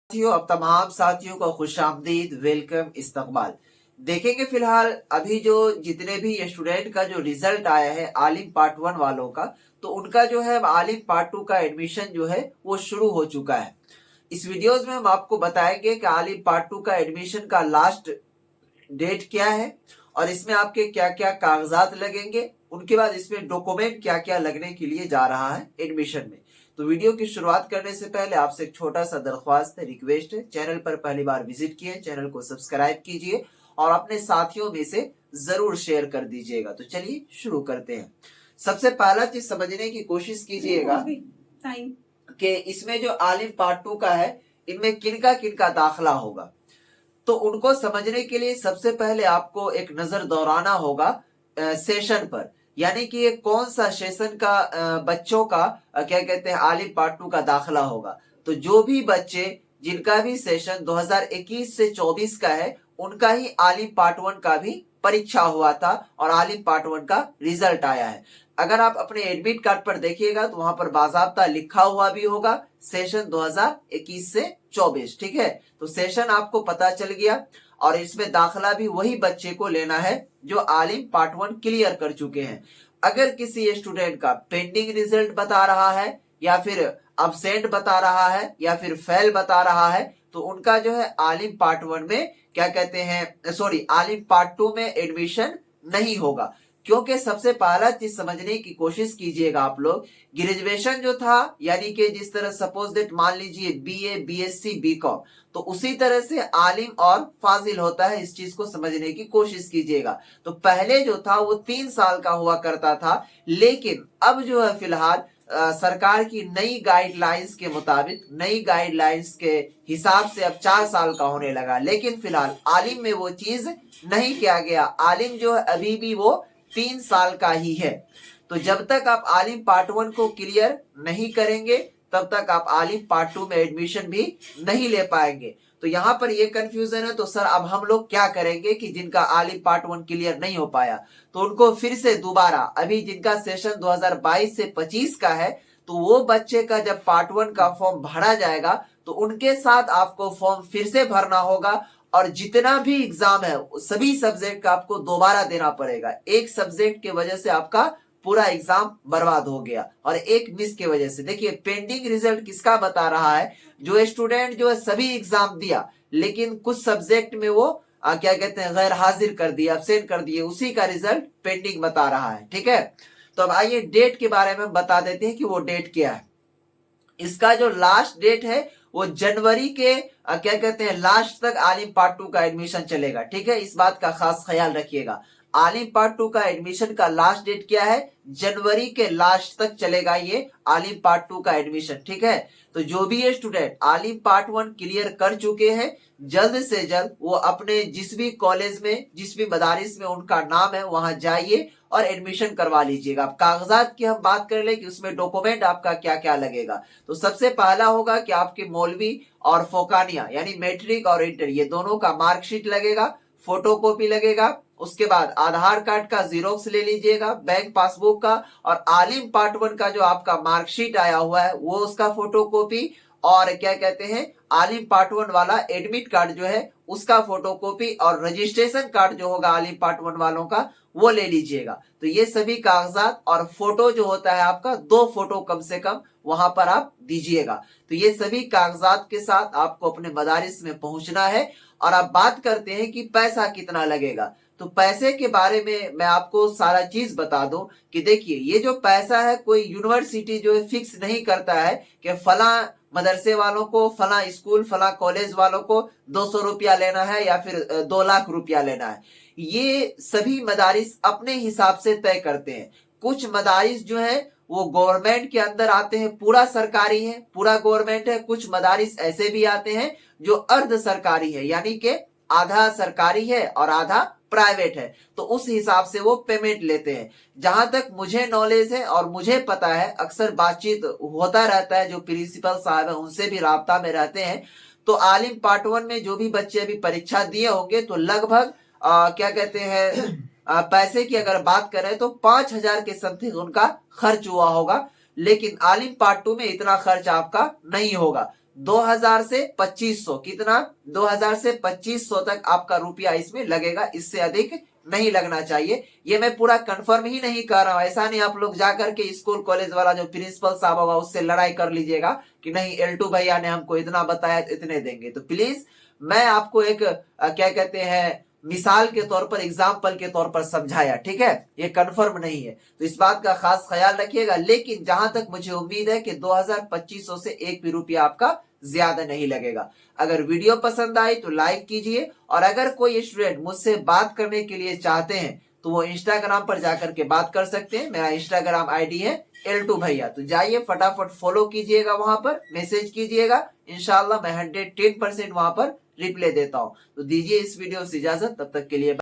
साथियों, अब तमाम साथियों का खुशामदीद, वेलकम, इस्तकबाल। देखेंगे फिलहाल अभी जो जितने भी स्टूडेंट का जो रिजल्ट आया है आलिम पार्ट 1 वालों का, तो उनका जो है आलिम पार्ट 2 का एडमिशन जो है वो शुरू हो चुका है। इस वीडियोस में हम आपको बताएंगे कि आलिम पार्ट 2 का एडमिशन का लास्ट डेट क्या है और इसमें आपके क्या क्या कागजात लगेंगे, उनके बाद इसमें डॉक्यूमेंट क्या क्या लगने के लिए जा रहा है एडमिशन में। तो वीडियो की शुरुआत करने से पहले आपसे एक छोटा सा दरख्वास्त है, रिक्वेस्ट है, चैनल पर पहली बार विजिट किए, चैनल को सब्सक्राइब कीजिए और अपने साथियों में से जरूर शेयर कर दीजिएगा। तो चलिए शुरू करते हैं। सबसे पहला चीज समझने की कोशिश कीजिएगा कि इसमें जो आलिम पार्ट 2 का है, इनमें किनका दाखिला होगा। तो उनको समझने के लिए सबसे पहले आपको एक नजर दौड़ाना होगा सेशन पर, यानी कि ये कौन सा सेशन का बच्चों का क्या कहते हैं आलिम पार्ट 2 का दाखिला होगा। तो जो भी बच्चे जिनका भी सेशन 2021 से 24 का है, उनका ही आलिम पार्ट 1 का भी परीक्षा हुआ था और आलिम पार्ट 1 का रिजल्ट आया है। अगर आप अपने एडमिट कार्ड पर देखिएगा तो वहां पर बाजाब्ता लिखा हुआ भी होगा सेशन 2021 से 24। ठीक है, तो सेशन आपको पता चल गया और इसमें दाखिला भी वही बच्चे को लेना है जो आलिम पार्ट 1 क्लियर कर चुके हैं। अगर किसी स्टूडेंट का पेंडिंग रिजल्ट बता रहा है या फिर अब्सेंट बता रहा है या फिर फेल बता रहा है, तो उनका जो है आलिम पार्ट 1 में क्या कहते हैं आलिम पार्ट 2 में एडमिशन नहीं होगा। क्योंकि सबसे पहला चीज समझने की कोशिश कीजिएगा आप लोग, ग्रेजुएशन जो था, यानी कि जिस तरह सपोज दैट मान लीजिए बीए, बीएससी, बीकॉम, तो उसी तरह से आलिम और फाजिल होता है। इस चीज को समझने की कोशिश कीजिएगा। तो पहले जो था वो 3 साल का हुआ करता था, लेकिन अब जो है फिलहाल सरकार की नई गाइडलाइंस के मुताबिक, नई गाइडलाइंस के हिसाब से अब 4 साल का होने लगा। लेकिन फिलहाल आलिम में वो चीज नहीं किया गया। आलिम जो है अभी भी वो 3 साल का ही है। तो जब तक आप आलिम पार्ट 1 को क्लियर नहीं करेंगे तब तक आप आलिम पार्ट 2 में एडमिशन भी नहीं ले पाएंगे। तो यहाँ पर ये कंफ्यूजन है। तो सर अब हम लोग क्या करेंगे कि जिनका आलिम पार्ट 1 क्लियर नहीं हो पाया, तो उनको फिर से दोबारा, अभी जिनका सेशन 2022 से 25 का है, तो वो बच्चे का जब पार्ट 1 का फॉर्म भरा जाएगा तो उनके साथ आपको फॉर्म फिर से भरना होगा और जितना भी एग्जाम है सभी सब्जेक्ट का आपको दोबारा देना पड़ेगा। एक सब्जेक्ट के वजह से आपका पूरा एग्जाम बर्बाद हो गया और एक मिस की वजह से। देखिए पेंडिंग रिजल्ट किसका बता रहा है, जो स्टूडेंट जो है सभी एग्जाम दिया लेकिन कुछ सब्जेक्ट में वो क्या कहते हैं गैर हाजिर कर दिए, एब्सेंट कर दिए, उसी का रिजल्ट पेंडिंग बता रहा है। ठीक है, तो अब आइए डेट के बारे में बता देते हैं कि वो डेट क्या है। इसका जो लास्ट डेट है वो जनवरी के क्या कहते हैं लास्ट तक आलिम पार्ट 2 का एडमिशन चलेगा। ठीक है, इस बात का खास ख्याल रखिएगा। आलिम पार्ट 2 का एडमिशन का लास्ट डेट क्या है, जनवरी के लास्ट तक चलेगा ये आलिम पार्ट 2 का एडमिशन। ठीक है, तो जो भी ये स्टूडेंट आलिम पार्ट 1 क्लियर कर चुके हैं, जल्द से जल्द वो अपने जिस भी कॉलेज में, जिस भी मदारिस में उनका नाम है वहां जाइए और एडमिशन करवा लीजिएगा। अब कागजात की हम बात कर ले कि उसमें डॉक्यूमेंट आपका क्या क्या लगेगा। तो सबसे पहला होगा कि आपके मौलवी और फोकानिया यानी मैट्रिक और इंटर, ये दोनों का मार्कशीट लगेगा, फोटोकॉपी लगेगा। उसके बाद आधार कार्ड का जीरोक्स ले लीजिएगा, बैंक पासबुक का, और आलिम पार्ट 1 का जो आपका मार्कशीट आया हुआ है वो उसका फोटोकॉपी, और क्या कहते हैं आलिम पार्ट 1 वाला एडमिट कार्ड जो है उसका फोटोकॉपी, और रजिस्ट्रेशन कार्ड जो होगा आलिम पार्ट 1 वालों का वो ले लीजिएगा। तो ये सभी कागजात और फोटो जो होता है आपका 2 फोटो कम से कम वहां पर आप दीजिएगा। तो ये सभी कागजात के साथ आपको अपने मदारिस में पहुंचना है। और अब बात करते हैं कि पैसा कितना लगेगा। तो पैसे के बारे में मैं आपको सारा चीज बता दूं कि देखिए ये जो पैसा है कोई यूनिवर्सिटी जो है फिक्स नहीं करता है कि फला मदरसे वालों को, फला स्कूल, फला कॉलेज वालों को 200 रुपया लेना है या फिर 2 लाख रुपया लेना है। ये सभी मदारिस अपने हिसाब से तय करते हैं। कुछ मदारिस जो है वो गवर्नमेंट के अंदर आते हैं, पूरा सरकारी है, पूरा गवर्नमेंट है। कुछ मदारिस ऐसे भी आते हैं जो अर्ध सरकारी है, यानी कि आधा सरकारी है और आधा प्राइवेट है। तो उस हिसाब से वो पेमेंट लेते हैं। जहां तक मुझे नॉलेज है और मुझे पता है, अक्सर बातचीत होता रहता है, जो प्रिंसिपल साहब है उनसे भी राब्ता में रहते हैं। तो आलिम पार्ट 1 में जो भी बच्चे अभी परीक्षा दिए होंगे तो लगभग क्या कहते हैं पैसे की अगर बात करें तो 5,000 के समथिंग उनका खर्च हुआ होगा। लेकिन आलिम पार्ट 2 में इतना खर्च आपका नहीं होगा। 2000 से 2500, कितना 2000 से 2500 तक आपका रुपया इसमें लगेगा, इससे अधिक नहीं लगना चाहिए। ये मैं पूरा कंफर्म ही नहीं कर रहा हूं, ऐसा नहीं आप लोग जाकर के स्कूल कॉलेज वाला जो प्रिंसिपल साहब होगा उससे लड़ाई कर लीजिएगा कि नहीं L2 भैया ने हमको इतना बताया इतने देंगे। तो प्लीज मैं आपको एक क्या कहते हैं मिसाल के तौर पर, एग्जाम्पल के तौर पर समझाया, ठीक है, ये कंफर्म नहीं है, तो इस बात का खास ख्याल रखिएगा। लेकिन जहां तक मुझे उम्मीद है कि 2000-2500 से एक भी रुपया आपका ज्यादा नहीं लगेगा। अगर वीडियो पसंद आई तो लाइक कीजिए, और अगर कोई स्टूडेंट मुझसे बात करने के लिए चाहते हैं तो वो इंस्टाग्राम पर जाकर के बात कर सकते हैं। मेरा इंस्टाग्राम आईडी है L2 भैया, तो जाइए फटाफट फॉलो कीजिएगा, वहां पर मैसेज कीजिएगा, इंशाल्लाह मैं 110% वहां पर रिप्लाई देता हूं। तो दीजिए इस वीडियो से इजाजत, तब तक के लिए